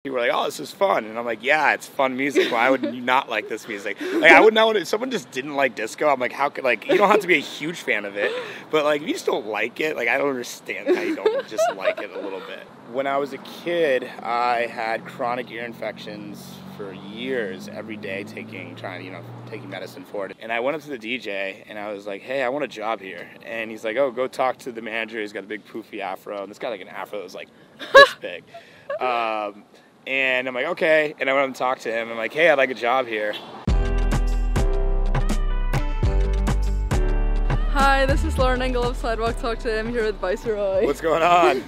People were like, oh, this is fun. And I'm like, yeah, it's fun music. Why would you not like this music? Like, I would not want to, if someone just didn't like disco, I'm like, how could, like, you don't have to be a huge fan of it. But, like, if you just don't like it, like, I don't understand how you don't just like it a little bit. When I was a kid, I had chronic ear infections for years, every day, taking medicine for it. And I went up to the DJ, and I was like, hey, I want a job here. And he's like, oh, go talk to the manager. He's got a big poofy afro. And this guy, like, an afro that was, like, this big. And I'm like, okay. And I went up and talked to him. I'm like, hey, I'd like a job here. Hi, this is Lauren Engel of Sidewalk. Talk to him here with Viceroy. What's going on?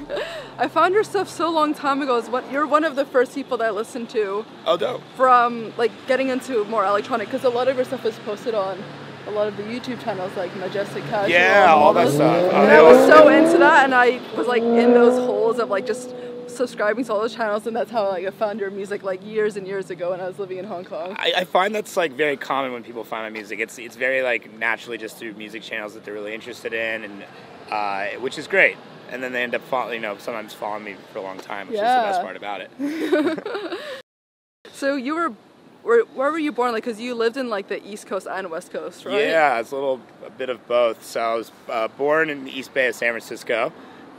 I found your stuff so long time ago. You're one of the first people that I listened to. Oh, dope. From like getting into more electronic, because a lot of your stuff is posted on a lot of the YouTube channels like Majestic Casual. Yeah, all that stuff. And I was so into that, and I was like in those holes of like just subscribing to all those channels, and that's how like I found your music like years and years ago when I was living in Hong Kong. I find that's like very common when people find my music. It's very like naturally just through music channels that they're really interested in, and which is great. And then they end up sometimes following me for a long time, which is the best part about it. So you where were you born? Like, because you lived in like the East Coast and West Coast, right? Yeah, it's a bit of both. So I was born in the East Bay of San Francisco.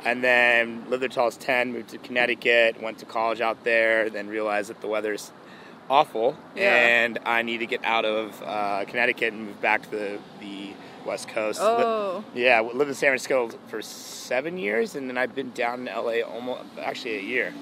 And then lived there till I was 10, moved to Connecticut, went to college out there, then realized that the weather's awful, and I need to get out of Connecticut and move back to the West Coast. Oh. Lived in San Francisco for 7 years, and then I've been down in LA actually a year,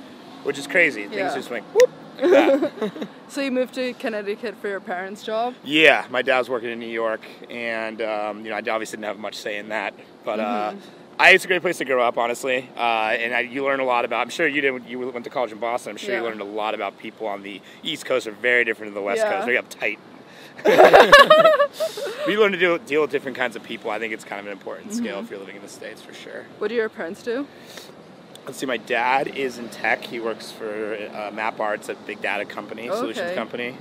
which is crazy. Things just went whoop, like that. So you moved to Connecticut for your parents' job? Yeah, my dad was working in New York, and I obviously didn't have much say in that, but it's a great place to grow up, honestly, and you learn a lot about. I'm sure you did when you went to college in Boston. I'm sure you learned a lot about people on the East Coast are very different than the West Coast. Very uptight. You learn to deal with different kinds of people. I think it's kind of an important skill if you're living in the States, for sure. What do your parents do? Let's see. My dad is in tech. He works for Map Arts, a big data company, solutions company.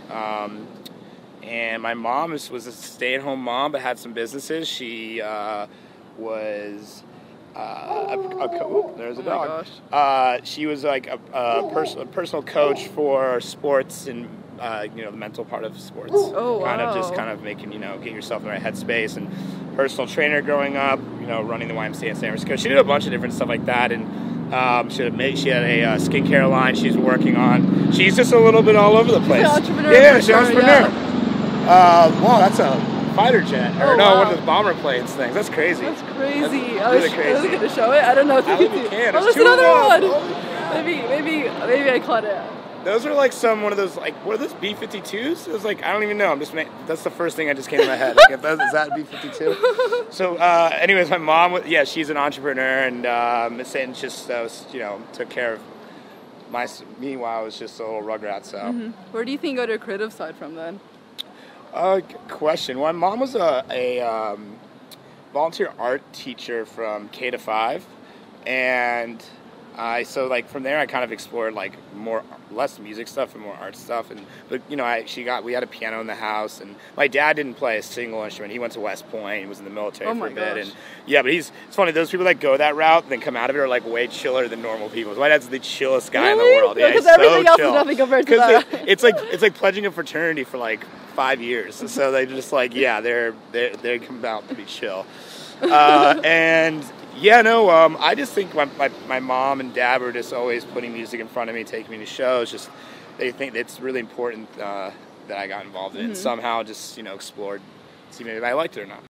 And my mom was a stay-at-home mom, but had some businesses. She was. There's a dog. She was like a personal coach for sports and the mental part of sports. Oh, Kind of making get yourself in the right headspace, and personal trainer growing up. Running the YMCA in San Francisco. She did a bunch of different stuff like that, and she had a skincare line she's working on. She's just a little bit all over the place. She's an entrepreneur. Yeah, she's an entrepreneur. Wow, that's a fighter jet, one of the bomber planes things. That's crazy. That's crazy. That's really crazy. I was going to show it. I don't know if you can see. Oh, there's another one. Maybe I caught it. Those are like one of those, like, what are those, B-52s? It was like, I don't even know. That's the first thing that just came to my head. Like, is that B-52? So, anyways, my mom, she's an entrepreneur, and took care of me while I was just a little rugrat, so. Where do you think you go to a creative side from then? Good question. Well, my mom was a volunteer art teacher from K to 5, and from there I kind of explored like less music stuff and more art stuff, but we had a piano in the house, and my dad didn't play a single instrument. He went to West Point. He was in the military for a bit, and but it's funny, those people that go that route and then come out of it are like way chiller than normal people. My dad's the chillest guy in the world. Yeah, because he's everything so else chill. is nothing compared to that. It's like pledging a fraternity for like 5 years, so they just like they come out to be chill, I just think my mom and dad were just always putting music in front of me, taking me to shows. Just they think it's really important that I got involved in it, and somehow just explored, see maybe I liked it or not.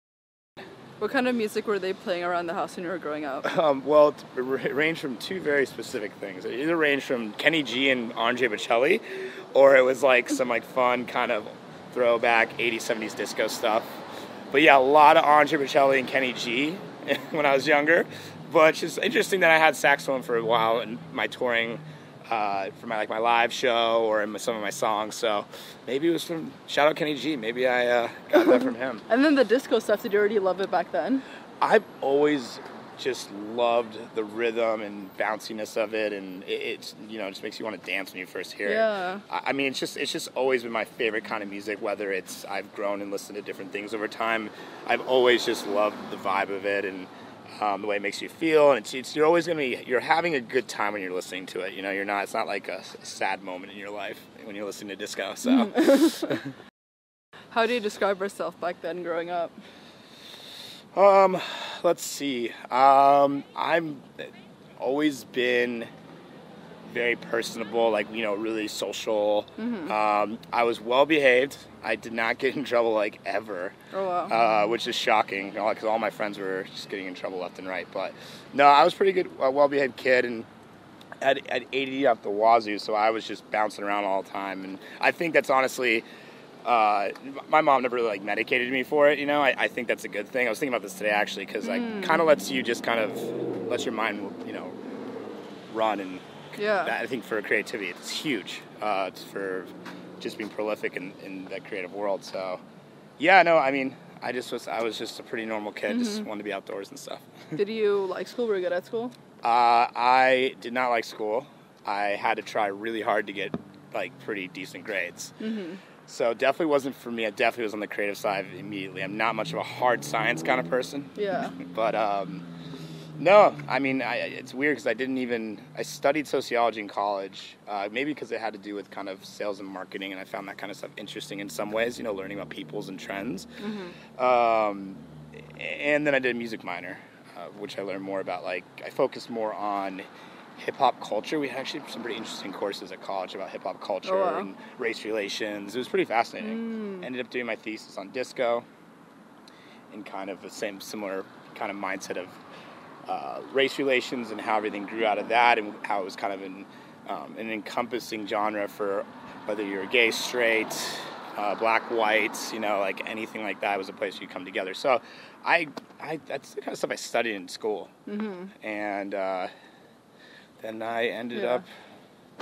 What kind of music were they playing around the house when you were growing up? It ranged from two very specific things. It either ranged from Kenny G and Andre Bocelli, or it was like some like fun kind of throwback 80s, 70s disco stuff. But yeah, a lot of Andre Bocelli and Kenny G when I was younger. But it's just interesting that I had saxophone for a while in my touring for my live show or in some of my songs. So maybe it was from, shout out Kenny G, maybe I got that from him. And then the disco stuff, did you already love it back then? I've always just loved the rhythm and bounciness of it, and it just makes you want to dance when you first hear it. I mean, it's just always been my favorite kind of music, whether it's I've grown and listened to different things over time. I've always just loved the vibe of it, and the way it makes you feel, and you're always you're having a good time when you're listening to it. You know, it's not like a sad moment in your life when you're listening to disco. So, how do you describe yourself back then, growing up? Let's see. I've always been very personable, like, you know, really social. I was well behaved. I did not get in trouble, like, ever. Oh, wow. Which is shocking, you know, because all my friends were just getting in trouble left and right. But no, I was pretty good, well behaved kid, and had ADD up the wazoo, so I was just bouncing around all the time. And I think that's honestly, my mom never really, like, medicated me for it, you know. I think that's a good thing. I was thinking about this today, actually, because it kind of lets you just kind of let your mind, you know, run. And I think for creativity, it's huge. It's for just being prolific in that creative world. So, yeah, no, I mean, I was just a pretty normal kid, just wanted to be outdoors and stuff. Did you like school? Were you good at school? I did not like school. I had to try really hard to get, like, pretty decent grades. So definitely wasn't for me. I definitely was on the creative side immediately. I'm not much of a hard science kind of person. Yeah. But no, I mean, it's weird because I studied sociology in college, maybe because it had to do with kind of sales and marketing, and I found that kind of stuff interesting in some ways, you know, learning about peoples and trends. And then I did a music minor, which I learned more about, like, I focused more on hip-hop culture. We had actually some pretty interesting courses at college about hip-hop culture and race relations. It was pretty fascinating. Ended up doing my thesis on disco in kind of the similar kind of mindset of race relations and how everything grew out of that, and how it was kind of an encompassing genre for whether you're gay, straight, black, white, you know, like anything like that was a place you come together. So that's the kind of stuff I studied in school. And then I ended up,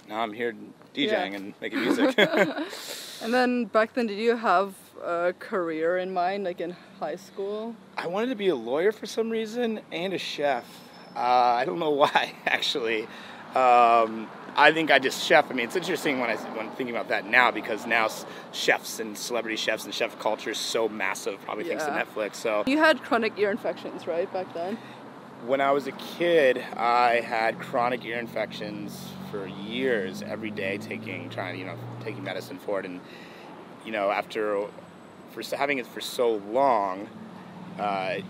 now I'm here DJing and making music. And then back then, did you have a career in mind, like in high school? I wanted to be a lawyer for some reason, and a chef. I don't know why, actually. I think I just chef. I mean, it's interesting when thinking about that now, because now chefs and celebrity chefs and chef culture is so massive, probably thanks to Netflix. So you had chronic ear infections, right, back then? When I was a kid, I had chronic ear infections for years, every day, taking medicine for it, and you know, for having it for so long,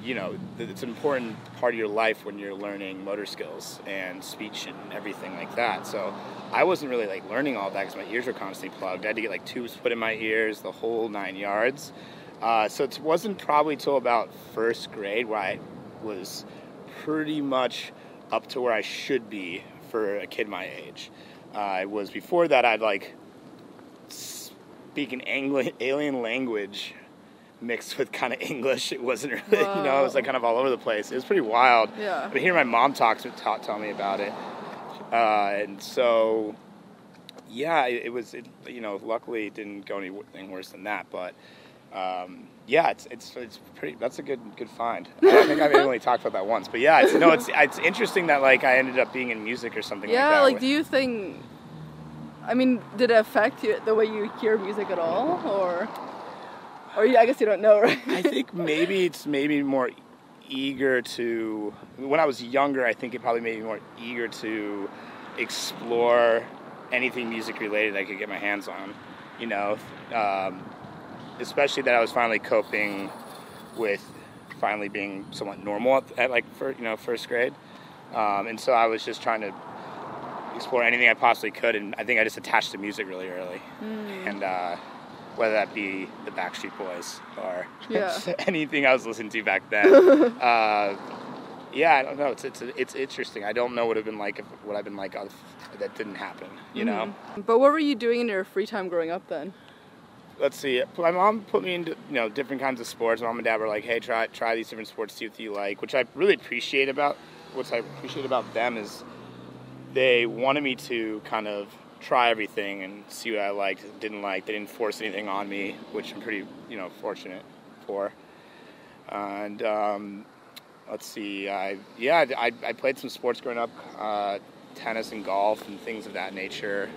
you know, it's an important part of your life when you're learning motor skills and speech and everything like that. So I wasn't really, like, learning all that because my ears were constantly plugged. I had to get, like, tubes put in my ears, the whole 9 yards. So it wasn't probably till about first grade where I was pretty much up to where I should be for a kid my age. Before that, I'd, like, speak an alien language mixed with kind of English. It wasn't really, you know, it was, like, kind of all over the place. It was pretty wild. Yeah. But hearing my mom tell me about it, and so, yeah, it was, you know, luckily it didn't go anything worse than that, but yeah, it's pretty. That's a good find. I think I've only talked about that once, but yeah, it's interesting that, like, I ended up being in music or something like that. Yeah, like, do you think? I mean, did it affect you, the way you hear music at all, or I guess you don't know, right? I think it's more eager to. When I was younger, I think it probably made me more eager to explore anything music related I could get my hands on. You know. Especially that I was finally coping with finally being somewhat normal at like, first grade. And so I was just trying to explore anything I possibly could, and I think I just attached to music really early. And whether that be the Backstreet Boys or anything I was listening to back then. Yeah, I don't know. It's interesting. I don't know what I've been like if that didn't happen, you know? But what were you doing in your free time growing up then? Let's see. My mom put me into, you know, different kinds of sports. Mom and dad were like, "Hey, try these different sports, see what you like." Which I really appreciate about. What I appreciate about them is they wanted me to kind of try everything and see what I liked, didn't like. They didn't force anything on me, which I'm pretty, you know, fortunate for. And let's see. I played some sports growing up, tennis and golf and things of that nature,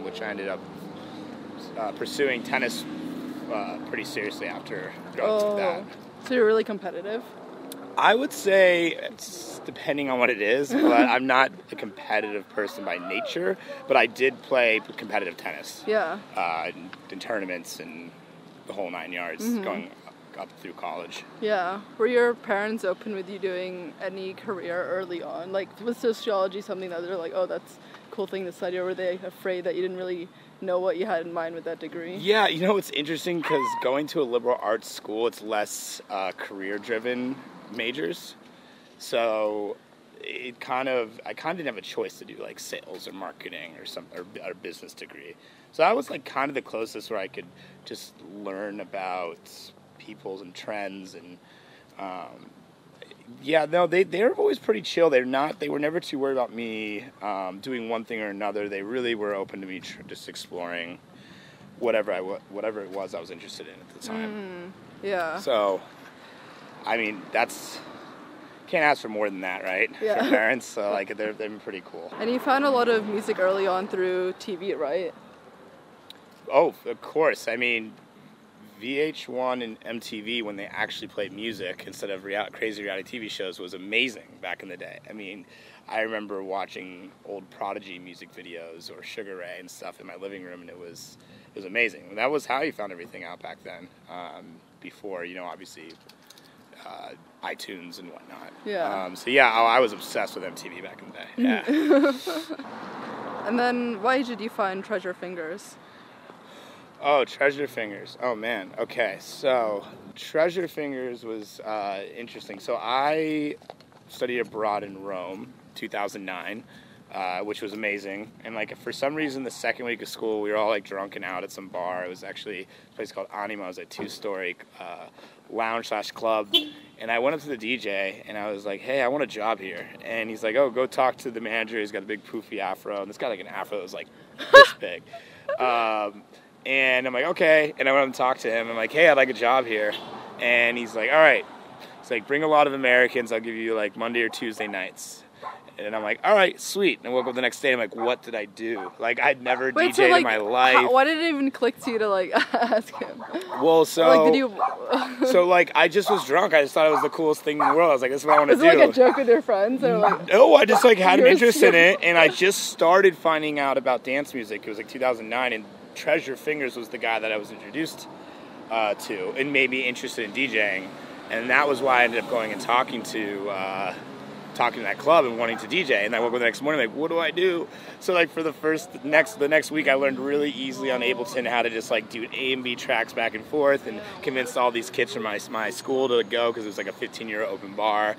which I ended up pursuing tennis pretty seriously after that. So you're really competitive? I would say it's depending on what it is, but I'm not a competitive person by nature, but I did play competitive tennis. Yeah. In tournaments and the whole 9 yards going up through college. Yeah. Were your parents open with you doing any career early on? Like, was sociology something that they're like, oh, that's a cool thing to study, or were they afraid that you didn't really know what you had in mind with that degree? Yeah, you know, it's interesting because going to a liberal arts school, it's less career-driven majors. So I kind of didn't have a choice to do like sales or marketing or business degree. So that was like kind of the closest where I could just learn about peoples and trends and they were always pretty chill. They were never too worried about me doing one thing or another. They really were open to me just exploring whatever it was I was interested in at the time. Yeah. So, I mean, can't ask for more than that, right? Yeah. For parents, so like they've been pretty cool. And you found a lot of music early on through TV, right? Oh, of course. I mean, VH1 and MTV, when they actually played music instead of crazy reality TV shows, was amazing back in the day. I mean, I remember watching old Prodigy music videos or Sugar Ray and stuff in my living room, and it was amazing. And that was how you found everything out back then. Before, obviously, iTunes and whatnot. Yeah. I was obsessed with MTV back in the day. Yeah. And then, why did you find Treasure Fingers? Oh, Treasure Fingers. Oh, man. Okay, so Treasure Fingers was interesting. So I studied abroad in Rome, 2009, which was amazing. And, like, for some reason, the second week of school, we were all, like, drunk and out at some bar. It was actually a place called Anima. It was a 2-story lounge/club. And I went up to the DJ, and I was like, hey, I want a job here. And he's like, oh, go talk to the manager. He's got a big poofy afro. And this guy, like, an afro that was, like, this big. And I'm like, okay. And I went up and talked to him. I'm like, hey, I'd like a job here. And he's like, all right. He's like, bring a lot of Americans. I'll give you like Monday or Tuesday nights. And I'm like, all right, sweet. And I woke up the next day. I'm like, what did I do? Like, I'd never DJ'd in my life. Why did it even click to you to like ask him? Well, so like, did you? So like, I just was drunk. I just thought it was the coolest thing in the world. I was like, this is what I want to do. Was it like a joke with your friends? Or like, no, I just like had an interest in it, and I just started finding out about dance music. It was like 2009, and Treasure Fingers was the guy that I was introduced to and made me interested in DJing, and that was why I ended up going and talking to that club and wanting to DJ. And I woke up the next morning like, what do I do? So like for the next week, I learned really easily on Ableton how to just like do A and B tracks back and forth, and convinced all these kids from my school to go because it was like a 15-year open bar.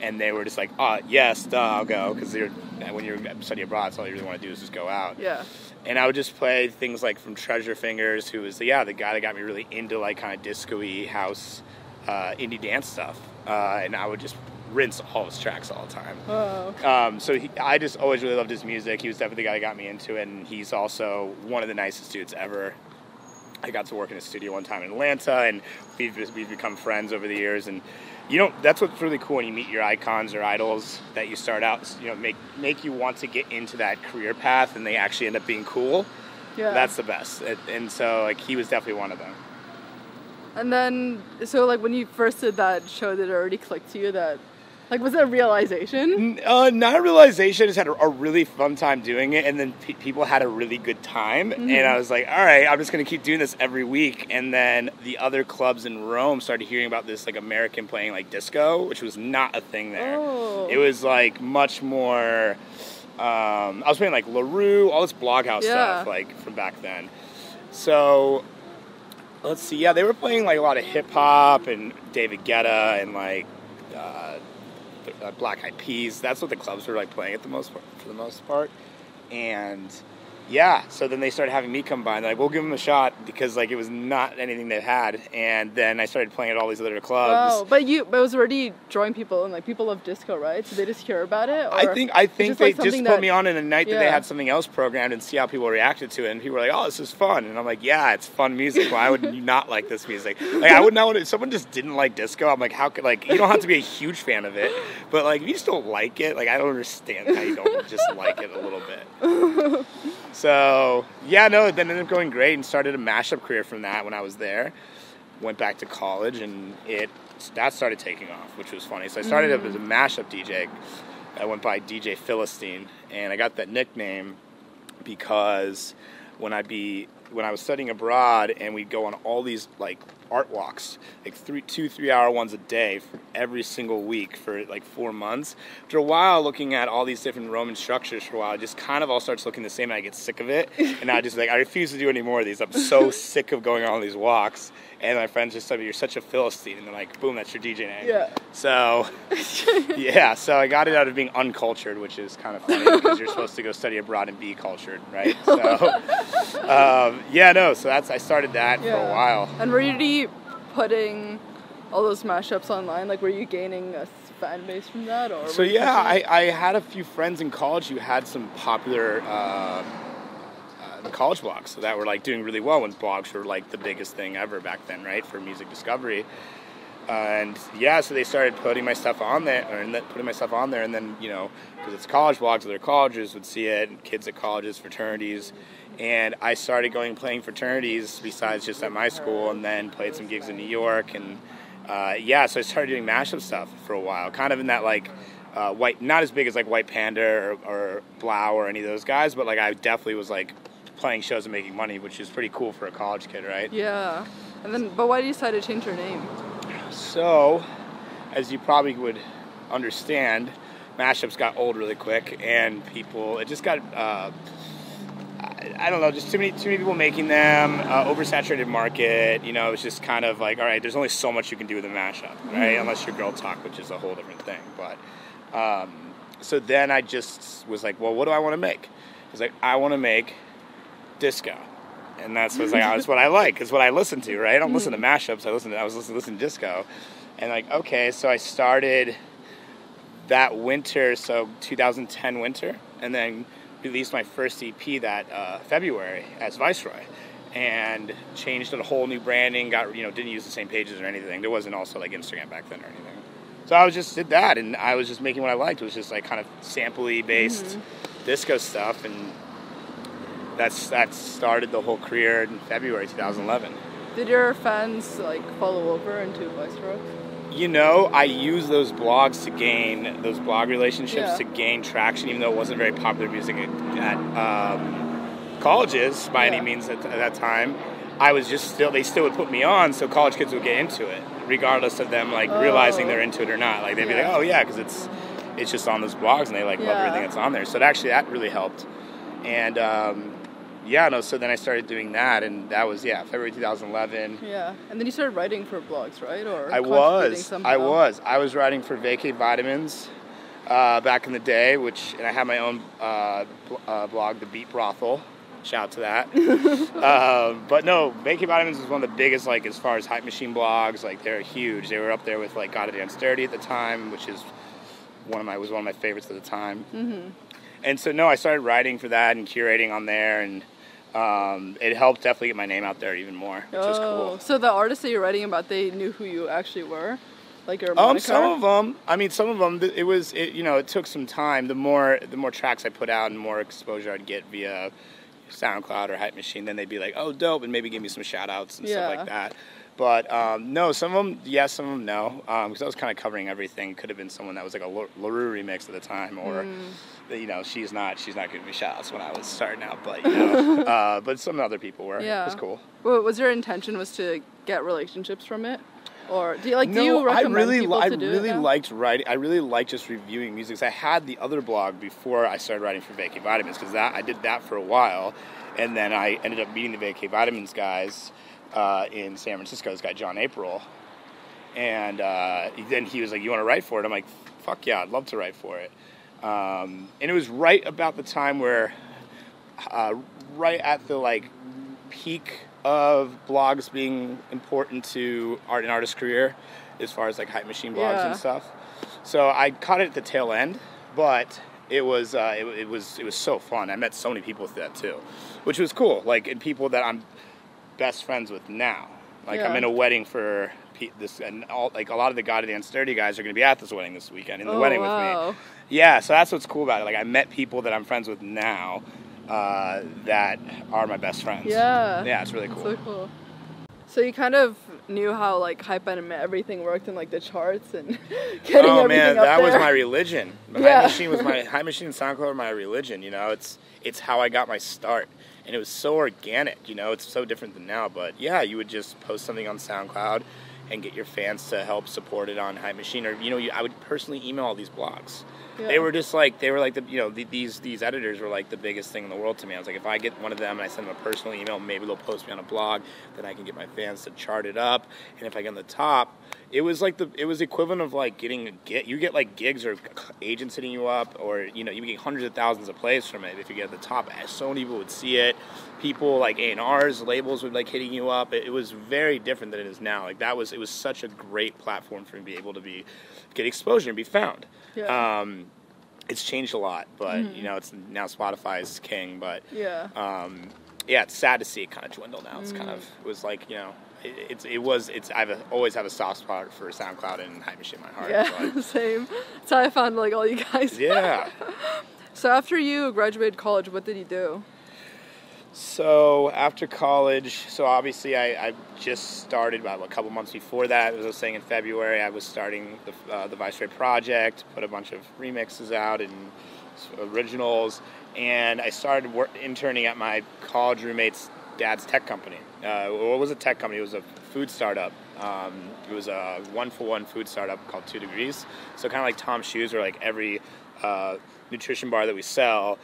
And they were just like, oh, yes, I'll go. Because when you're studying abroad, that's all you really want to do is just go out. Yeah. And I would just play things like from Treasure Fingers, who was the guy that got me really into like kind of disco-y house, indie dance stuff. And I would just rinse all his tracks all the time. Oh. So I just always really loved his music. He was definitely the guy that got me into it. And he's also one of the nicest dudes ever. I got to work in his studio one time in Atlanta, and we've become friends over the years. And that's what's really cool when you meet your icons or idols that you start out, make you want to get into that career path, and they actually end up being cool. Yeah. That's the best. And so, like, he was definitely one of them. And then, so, like, when you first did that show, did it already click to you that, like, was it a realization? Not a realization. I just had a really fun time doing it, and then people had a really good time, and I was like, all right, I'm just going to keep doing this every week. And then the other clubs in Rome started hearing about this, like, American playing, like, disco, which was not a thing there. Oh. It was, like, much more, I was playing, like, LaRue, all this Bloghouse stuff, like, from back then. So, let's see, yeah, they were playing, like, a lot of hip-hop and David Guetta and, like, Black Eyed Peas. That's what the clubs were like playing for the most part. And yeah, so then they started having me come by, and like, we'll give them a shot, because like it was not anything they had. And then I started playing at all these other clubs. Wow, but it was already drawing people, and like people love disco, right? So they just hear about it. Or I think they just put me on in a night that they had something else programmed and see how people reacted to it. And people were like, "Oh, this is fun," and I'm like, "Yeah, it's fun music. Why would you not like this music?" Like, I would not. If someone just didn't like disco, I'm like, how could, like, you don't have to be a huge fan of it, but like if you just don't like it, like I don't understand how you don't just like it a little bit. So, yeah, no, it then ended up going great, and started a mashup career from that when I was there. went back to college, and that started taking off, which was funny. So I started up as a mashup DJ. I went by DJ Philistine, and I got that nickname because when I was studying abroad, and we'd go on all these like art walks, like 2-3 hour ones a day for every single week for like 4 months. After a while, looking at all these different Roman structures for a while, it just kind of all starts looking the same, and I get sick of it. And I just I refuse to do any more of these. I'm so sick of going on all these walks. And my friends just said, "You're such a Philistine," and they're like, "Boom, that's your DJ name." Yeah. So, yeah. So I got it out of being uncultured, which is kind of funny because you're supposed to go study abroad and be cultured, right? So, So I started that for a while. And were you putting all those mashups online? Like, were you gaining a fan base from that, or? So I had a few friends in college who had some popular college blogs, so that were like doing really well when blogs were like the biggest thing ever back then, right, for music discovery. So they started putting my stuff on there, and then because it's college blogs, other colleges would see it, and kids at colleges, fraternities, and I started playing fraternities besides just at my school, and then played some gigs in New York, and so I started doing mashup stuff for a while, kind of in that like not as big as like White Panda or Blau or any of those guys, but like I definitely was like playing shows and making money, which is pretty cool for a college kid, right? Yeah. But why did you decide to change your name? So, as you probably would understand, mashups got old really quick, and it just got, I don't know, just too many people making them, oversaturated market, it was just kind of like, all right, there's only so much you can do with a mashup, right? Unless you're girl talk, which is a whole different thing. But, so then I just was like, well, what do I want to make? I was like, I want to make disco, and that's what I like. It's what I listen to, right? I don't listen to mashups. I was listening to disco, and like, okay, so I started that winter, so 2010 winter, and then released my first EP that February as Viceroy, and changed a whole new branding. Didn't use the same pages or anything. There wasn't also like Instagram back then or anything. So I did that, and I was just making what I liked. It was just like kind of sample-y based disco stuff, and that started the whole career in February 2011. Did your fans like follow over into Viceroy? I use those blogs those blog relationships to gain traction, even though it wasn't very popular music at colleges by any means at that time. They still would put me on, so college kids would get into it, regardless of them realizing they're into it or not. Like they'd be like, oh yeah, because it's just on those blogs, and they love everything that's on there. So that really helped. And so then I started doing that, and that was February 2011. Yeah, and then you started writing for blogs, right? Or I was writing for Vacate Vitamins back in the day, and I had my own blog, The Beat Brothel. Shout out to that. But no, Vacate Vitamins was one of the biggest, like, as far as hype machine blogs. Like, they're huge. They were up there with like Gotta Dance Dirty at the time, which is one of my favorites at the time. Mm-hmm. And so I started writing for that and curating on there, and it helped definitely get my name out there even more, which was cool. So the artists that you're writing about, they knew who you actually were? Like your moniker? Some of them, it took some time. The more tracks I put out and more exposure I'd get via SoundCloud or Hype Machine, then they'd be like, oh, dope, and maybe give me some shout outs and stuff like that. But no, some of them yes, some of them no, because I was kind of covering everything. Could have been someone that was like a LaRue remix at the time, or she's not giving me shout outs when I was starting out, but but some other people were. Yeah. It was cool. Well, was your intention to get relationships from it? Or do you recommend people to do it? I really liked writing. I really liked just reviewing music. I had the other blog before I started writing for Vacate Vitamins, because I did that for a while, and then I ended up meeting the Vacate Vitamins guys in San Francisco. This guy John April, and then he was like, "You want to write for it?" I'm like, "Fuck yeah, I'd love to write for it." And it was right about the time where, right at the peak of blogs being important to an artist's career, as far as Hype Machine blogs and stuff. So I caught it at the tail end, but it was so fun. I met so many people through that too, which was cool. And people that I'm best friends with now. I'm in a wedding for this, and a lot of the Gotta Dance Dirty guys are going to be at this wedding this weekend in the wedding with me. Yeah, so that's what's cool about it. I met people that I'm friends with now that are my best friends. Yeah, it's really cool. So cool. So you kind of knew how like hype and everything worked in like the charts and getting oh everything man, up that there. was my religion. Yeah. High Machine and SoundCloud were my religion. You know, it's how I got my start, and it was so organic. You know, it's so different than now. But yeah, you would just post something on SoundCloud and get your fans to help support it on High Machine, or I would personally email all these blogs. Yeah. They were like these editors were like the biggest thing in the world to me. I was like, if I get one of them and I send them a personal email, maybe they'll post me on a blog, then I can get my fans to chart it up. And if I get on the top, it was equivalent of like you get like gigs or agents hitting you up, or you get hundreds of thousands of plays from it if you get at the top. So many people would see it. People like A&Rs, labels would like hitting you up. It was very different than it is now. Like it was such a great platform for me to be able to get exposure and be found. Yeah. It's changed a lot, but it's now Spotify's king. But yeah, it's sad to see it kind of dwindle now. It's kind of I've always had a soft spot for SoundCloud and High Machine in my heart. Yeah, but. Same. That's how I found like all you guys. Yeah. So after you graduated college, what did you do? So after college, obviously I just started about a couple months before that. As I was saying, in February, I was starting the VICEROY project, put a bunch of remixes out and originals, and I started interning at my college roommate's dad's tech company. What was a tech company? It was a food startup. It was a one-for-one food startup called 2 Degrees. So kind of like Tom's Shoes, where like every nutrition bar that we sell,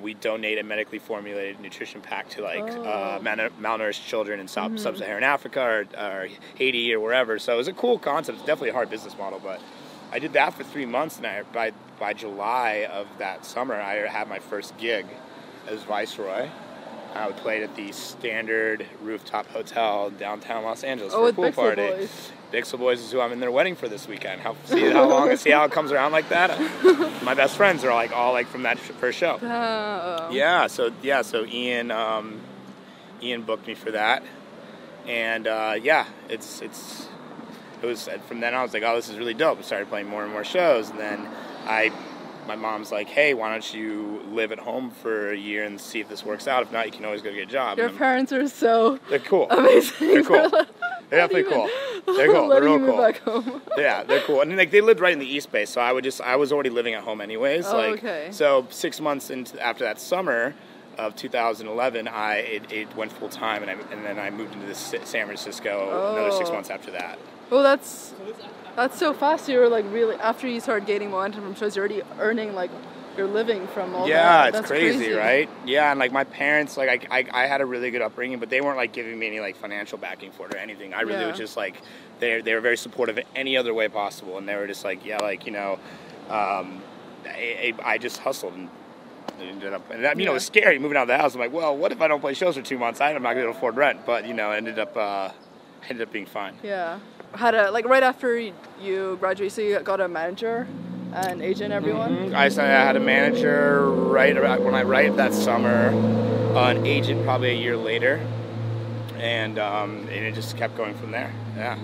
we donate a medically formulated nutrition pack to like malnourished children in sub-Saharan Africa or Haiti or wherever. So it was a cool concept. It's definitely a hard business model, but I did that for 3 months, and by July of that summer, I had my first gig as VICEROY. I played at the Standard Rooftop Hotel in downtown Los Angeles for a pool party. Boys. Bixel Boys is who I'm in their wedding for this weekend. See how it comes around like that. My best friends are like from that first show. Yeah. So Ian booked me for that, and it was from then on. I was like, oh, this is really dope. I started playing more and more shows, and then my mom's like, hey, why don't you live at home for a year and see if this works out? If not, you can always go get a job. Your parents are they're cool. Amazing. They're cool. They're definitely cool. They're cool. They're real cool. Back home. Yeah, they're cool. And they lived right in the East Bay, so I was already living at home anyways. Okay. So 6 months after that summer of 2011, it went full time, and then I moved into San Francisco another 6 months after that. Well, that's so fast. You were like really, after you started gaining momentum from shows, you're already earning like your living from all that. Yeah, it's crazy, right? Yeah, and like my parents, like I had a really good upbringing, but they weren't like giving me any like financial backing for it or anything. I really was just like, they were very supportive in any other way possible, and they were just like, I just hustled and ended up, and that, it was scary moving out of the house. I'm like, well, what if I don't play shows for 2 months? I'm not going to be able to afford rent, but ended up being fine. Yeah. Right after you graduated, so you got a manager, an agent, everyone? Mm-hmm. I had a manager right that summer, an agent probably a year later, and it just kept going from there. Yeah.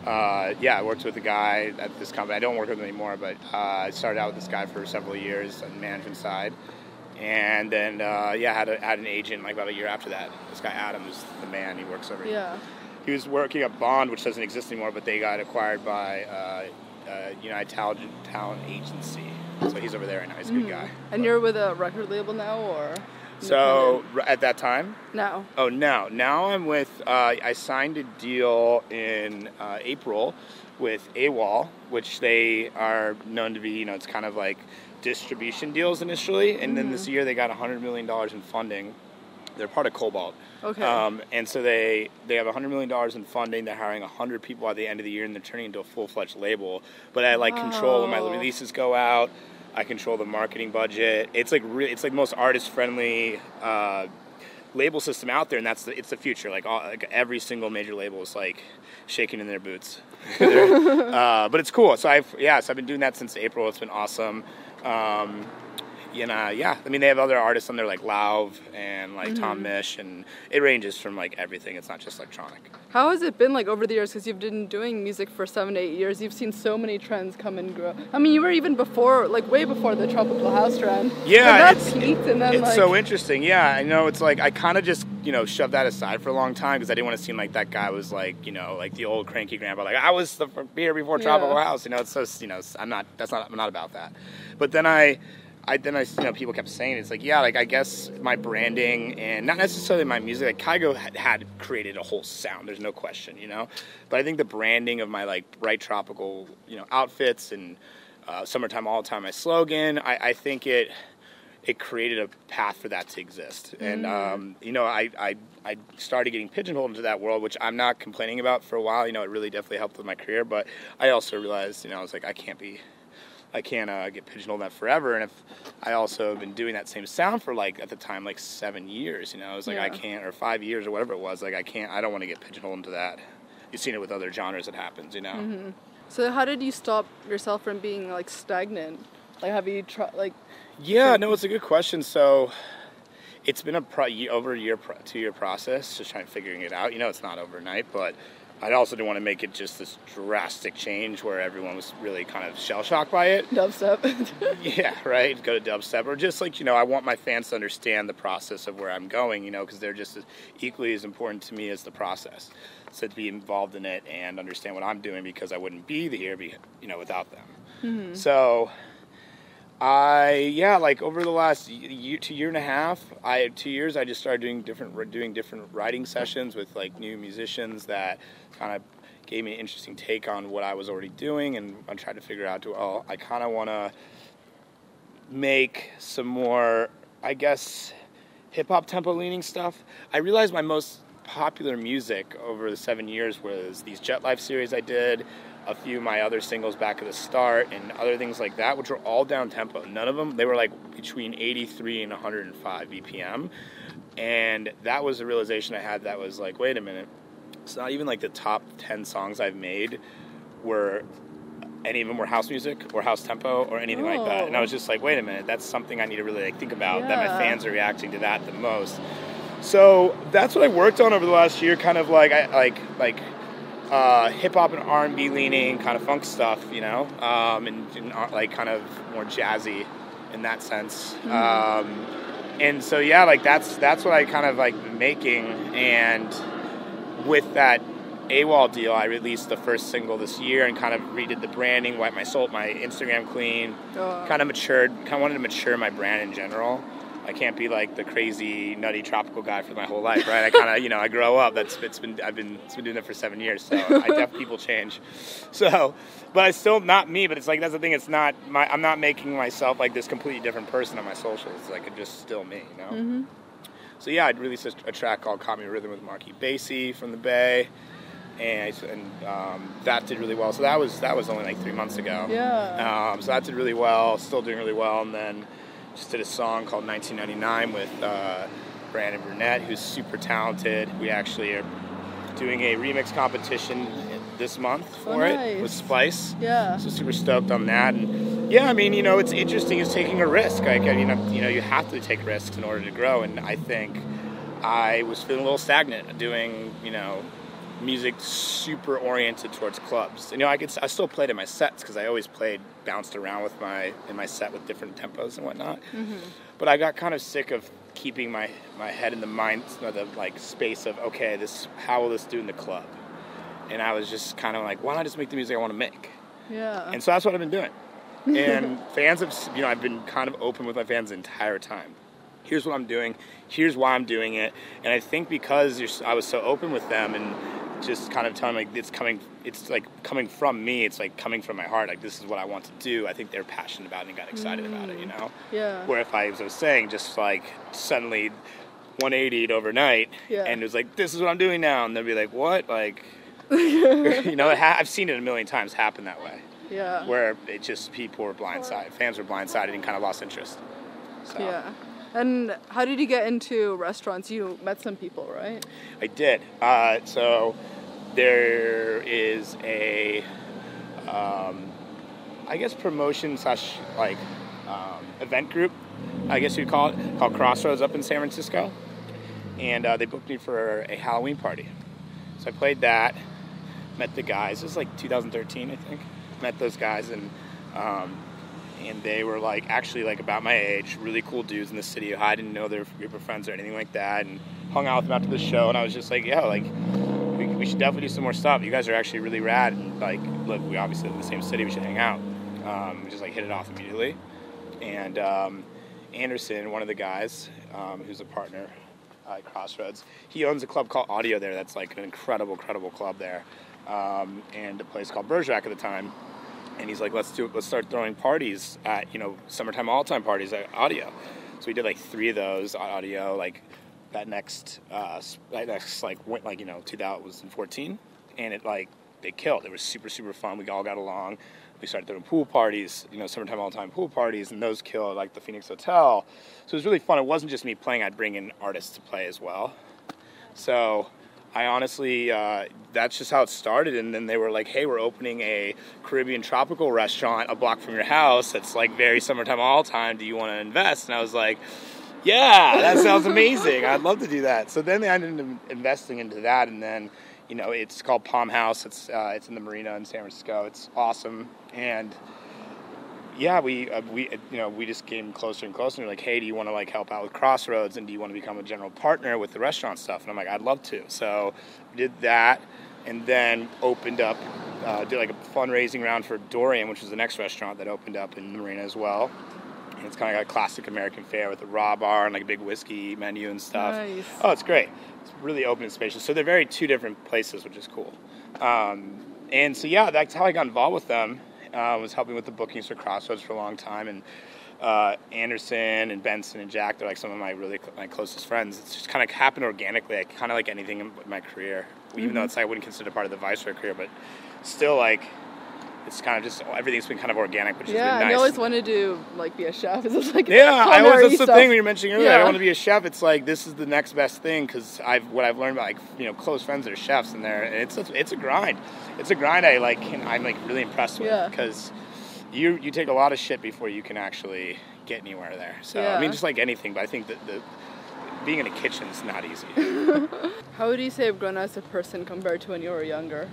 I worked with a guy at this company. I don't work with him anymore, but I started out with this guy for several years on the management side. And then, had an agent like about a year after that. This guy Adam is the man. He works over here. Yeah. He was working at Bond, which doesn't exist anymore, but they got acquired by Untitled Talent Agency. So he's over there right now. He's a good guy. And you're with a record label now, or? So at that time? No. Oh, no. Now I'm with, I signed a deal in April with AWOL, which they are known to be, it's kind of like distribution deals initially, and then this year they got $100 million in funding. They're part of Cobalt. Okay. And so they have $100 million in funding. They're hiring 100 people at the end of the year, and they're turning into a full-fledged label. But I control when my releases go out. I control the marketing budget. It's like the most artist-friendly label system out there, and it's the future. Like every single major label is like shaking in their boots. But it's cool. So I've been doing that since April. It's been awesome. yeah, I mean, they have other artists on there like Lauv and like Tom Misch, and it ranges from like everything. It's not just electronic. How has it been like over the years? Because you've been doing music for 7 to 8 years. You've seen so many trends come and grow. I mean, you were even before, like way before the tropical house trend. Yeah, and that peaked, and then it's like, so interesting. Yeah, I know. It's like I kind of just shoved that aside for a long time because I didn't want to seem like that guy was like like the old cranky grandpa. Like I was here before tropical house. It's so I'm not about that. But then I people kept saying it's like, yeah, like I guess my branding and not necessarily my music, like Kygo had created a whole sound, there's no question, but I think the branding of my like bright tropical, outfits and summertime all the time, my slogan, I think it created a path for that to exist. And I started getting pigeonholed into that world, which I'm not complaining about for a while. It really definitely helped with my career, but I also realized, I was like, I can't get pigeonholed in that forever. And if I also have been doing that same sound for like at the time like 7 years, I was like, I can't, or 5 years or whatever it was, like I don't want to get pigeonholed into that. You've seen it with other genres that happens, So how did you stop yourself from being like stagnant? Like have you tried like? Yeah, no, it's a good question. So it's been over a year, 2 year process, just trying to figuring it out. It's not overnight, but I also didn't want to make it just this drastic change where everyone was really kind of shell-shocked by it. Dubstep. Yeah, right, go to dubstep. Or just like, I want my fans to understand the process of where I'm going, because they're just equally as important to me as the process. So to be involved in it and understand what I'm doing because I wouldn't be here, without them. Mm-hmm. So like over the last year and a half, 2 years, I just started doing different writing sessions with like new musicians that kind of gave me an interesting take on what I was already doing, and I'm trying to figure out, I kind of want to make some more, I guess, hip-hop tempo-leaning stuff. I realized my most popular music over the 7 years was these Jet Life series I did, a few of my other singles back at the start, and other things like that, which were all down tempo. None of them, they were like between 83 and 105 BPM. And that was a realization I had that was like, wait a minute, it's not even like the top 10 songs I've made were, any of them were house music or house tempo or anything like that. And I was just like, wait a minute, that's something I need to really like think about, that my fans are reacting to that the most. So that's what I worked on over the last year, kind of like hip hop and R&B leaning kind of funk stuff, and like kind of more jazzy in that sense. And so like that's what I kind of like making. And with that AWOL deal, I released the first single this year and kind of redid the branding, wiped my Instagram clean, kind of wanted to mature my brand in general. I can't be like the crazy, nutty, tropical guy for my whole life, right? I kind of, I grow up. It's been doing that for 7 years, so I definitely people change. So, but it's still not me. But it's like that's the thing. It's not I'm not making myself like this completely different person on my socials. It's like it's just still me, Mm-hmm. So yeah, I'd released a track called "Caught Me Rhythm" with Marky Basie from the Bay, and that did really well. So that was only like 3 months ago. Yeah. So that did really well. Still doing really well, and then just did a song called 1999 with Brandon Burnett, who's super talented. We actually are doing a remix competition this month for it with Spice. Yeah. So super stoked on that. And yeah, I mean, it's interesting. It's taking a risk. Like, you have to take risks in order to grow. And I think I was feeling a little stagnant doing, music super oriented towards clubs. I still played in my sets because I always bounced around in my set with different tempos and whatnot. Mm-hmm. But I got kind of sick of keeping my head in the mind, the like space of, okay, how will this do in the club? And I was just kind of like, why not just make the music I want to make? Yeah. And so that's what I've been doing. And fans have, I've been kind of open with my fans the entire time. Here's what I'm doing. Here's why I'm doing it. And I think because I was so open with them and just kind of telling them, like, it's like coming from me. It's like coming from my heart. Like, this is what I want to do. I think they're passionate about it and got excited about it, Yeah. Where if as I was saying, just like suddenly 180'd overnight and it was like, this is what I'm doing now. And they'll be like, what? Like, I've seen it a million times happen that way. Yeah. Where it just, people were blindsided. Fans were blindsided and kind of lost interest. So. Yeah. And how did you get into restaurants? You met some people, right? I did. So there is a, I guess, promotion / like event group, I guess you'd call it, called Crossroads up in San Francisco. And they booked me for a Halloween party. So I played that, met the guys. It was like 2013, I think. Met those guys, and they were like actually like about my age, really cool dudes in the city. I didn't know their group of friends or anything like that, and hung out with them after the show. And I was just like, yeah, like we should definitely do some more stuff. You guys are actually really rad, and like, look, we obviously live in the same city. We should hang out. We just like hit it off immediately. And Anderson, one of the guys, who's a partner at Crossroads, he owns a club called Audio there. That's like an incredible club there, and a place called Bergerac at the time. And he's like, let's start throwing parties at, summertime all-time parties at Audio. So we did like 3 of those at Audio, like that next went like 2014, and it like they killed. It was super fun. We all got along. We started throwing pool parties, summertime all-time pool parties, and those killed, like the Phoenix Hotel. So it was really fun. It wasn't just me playing. I'd bring in artists to play as well. So I honestly, that's just how it started. And then they were like, hey, we're opening a Caribbean tropical restaurant a block from your house that's like very summertime all-time. Do you want to invest? And I was like, yeah, that sounds amazing. I'd love to do that. So then they ended up investing into that, and then it's called Palm House. It's in the marina in San Francisco. It's awesome. And yeah, we just came closer and closer. And we're like, hey, do you want to like help out with Crossroads, and do you want to become a general partner with the restaurant stuff? And I'm like, I'd love to. So we did that, and then opened up, did like a fundraising round for Dorian, which was the next restaurant that opened up in the marina as well. And it's kind of like a classic American fare with a raw bar and like a big whiskey menu and stuff. Nice. Oh, it's great. It's really open and spacious. So they're very 2 different places, which is cool. And so yeah, that's how I got involved with them. Was helping with the bookings for Crossroads for a long time, and Anderson and Benson and Jack, they're like some of my closest friends. It's just kind of happened organically. I kind of like anything in my career, even though it's I wouldn't consider part of the Viceroy career, but still like it's kind of just everything's been kind of organic, which has been nice. Yeah, you always wanted to like be a chef. Is this like that's the thing when you're mentioning earlier. Yeah. I want to be a chef. It's like this is the next best thing because what I've learned about close friends that are chefs and it's a grind. It's a grind I'm like really impressed with because you take a lot of shit before you can actually get anywhere there. So I mean, just like anything, but I think that being in a kitchen is not easy. How would you say you've grown as a person compared to when you were younger?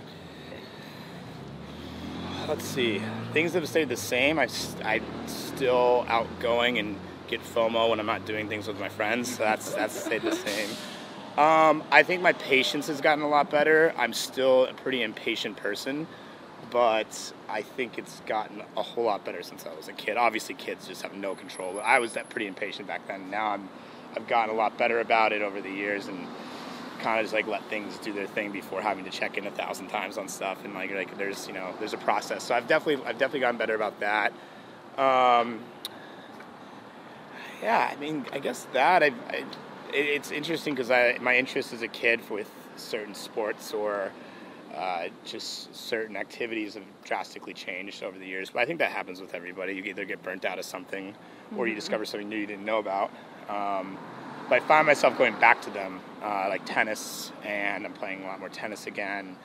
Let's see. Things have stayed the same. I'm still outgoing and get FOMO when I'm not doing things with my friends. So that's stayed the same. I think my patience has gotten a lot better. I'm still a pretty impatient person, but I think it's gotten a whole lot better since I was a kid. Obviously, kids just have no control. But I was pretty impatient back then. Now I've gotten a lot better about it over the years and kind of just like let things do their thing before having to check in 1,000 times on stuff, and like there's a process. So I've definitely gotten better about that. Yeah, I mean, I guess that it's interesting because my interest as a kid with certain sports or just certain activities have drastically changed over the years. But I think that happens with everybody. You either get burnt out of something or you discover something new you didn't know about. But I find myself going back to them, like tennis, and I'm playing a lot more tennis again,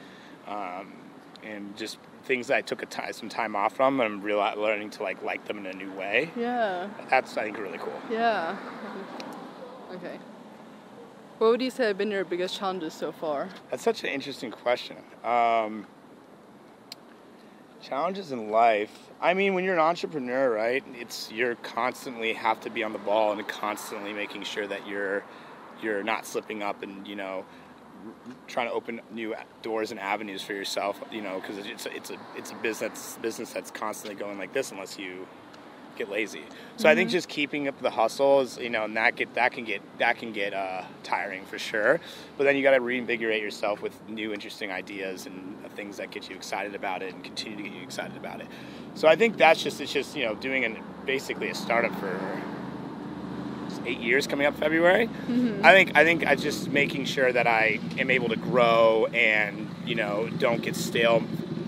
and just things that I took some time off from, and I'm learning to like them in a new way. Yeah. That's, I think, really cool. Yeah. Okay. What would you say have been your biggest challenges so far? That's such an interesting question. Challenges in life. I mean, when you're an entrepreneur, right, you're constantly have to be on the ball and constantly making sure that you're not slipping up and, trying to open new doors and avenues for yourself, because it's a business that's constantly going like this unless you get lazy. So I think just keeping up the hustle is, and that can get tiring for sure. But then you got to reinvigorate yourself with new interesting ideas and things that get you excited about it and continue to get you excited about it. So I think it's just doing basically a startup for 8 years coming up February. Mm-hmm. I think I just making sure that I am able to grow and don't get stale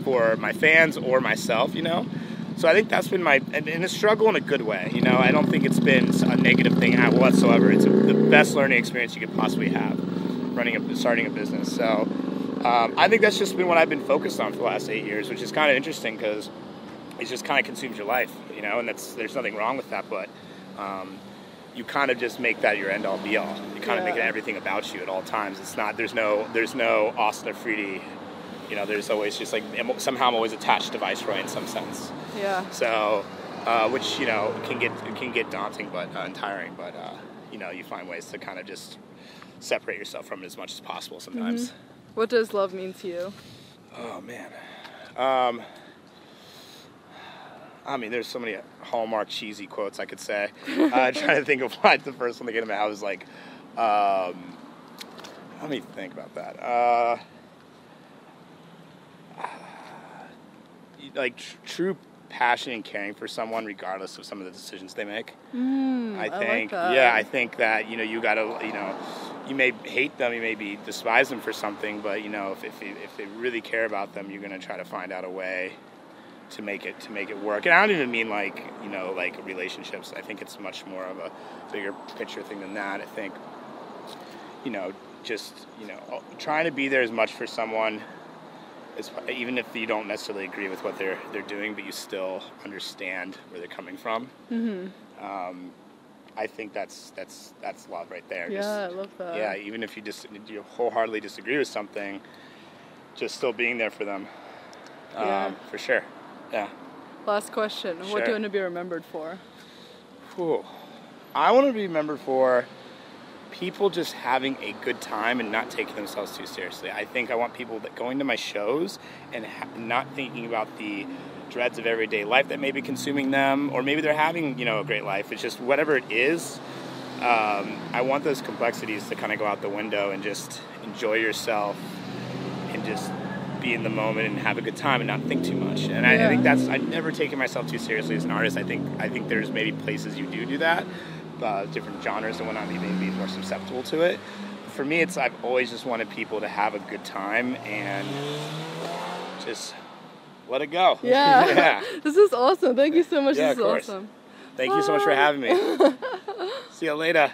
for my fans or myself. So I think that's been and a struggle in a good way. I don't think it's been a negative thing whatsoever. It's the best learning experience you could possibly have, starting a business. So I think that's just been what I've been focused on for the last 8 years, which is kind of interesting because it just kind of consumes your life, you know, and there's nothing wrong with that, but you kind of just make that your end all be all. You kind of make it everything about you at all times. It's not, there's no Austin or Freedy, you know, there's always just like, somehow I'm always attached to Viceroy in some sense. Yeah. So, which, you know, can get daunting and tiring, but, you know, you find ways to kind of just separate yourself from it as much as possible sometimes. Mm-hmm. What does love mean to you? Oh, man. I mean, there's so many Hallmark cheesy quotes I could say. Trying to think of what the first one that came to my head was like, let me think about that. Like true passion and caring for someone regardless of some of the decisions they make. I think, like that. yeah, I think that, you know, you gotta, you know, you may hate them, you may despise them for something, but, you know, if they really care about them, you're gonna try to find out a way to make it work. And I don't even mean like, you know, like relationships. I think it's much more of a bigger picture thing than that. I think, you know, just, you know, trying to be there as much for someone, even if you don't necessarily agree with what they're doing, but you still understand where they're coming from. Mm-hmm. I think that's love right there. Yeah, I love that. Yeah, even if you wholeheartedly disagree with something, just still being there for them. For sure. Yeah. Last question. Sure. What do you want to be remembered for? Ooh. I want to be remembered for people just having a good time and not taking themselves too seriously. I think I want people that going to my shows and not thinking about the dreads of everyday life that may be consuming them, or maybe they're having, you know, a great life. It's just whatever it is. I want those complexities to kind of go out the window and just enjoy yourself and just be in the moment and have a good time and not think too much. And I think I've never taken myself too seriously as an artist. I think there's maybe places you do that, different genres and whatnot, you may be more susceptible to it. For me, I've always just wanted people to have a good time and just let it go. Yeah. Yeah. This is awesome. Thank you so much. Yeah, This is awesome. Thank you so much for having me. See you later.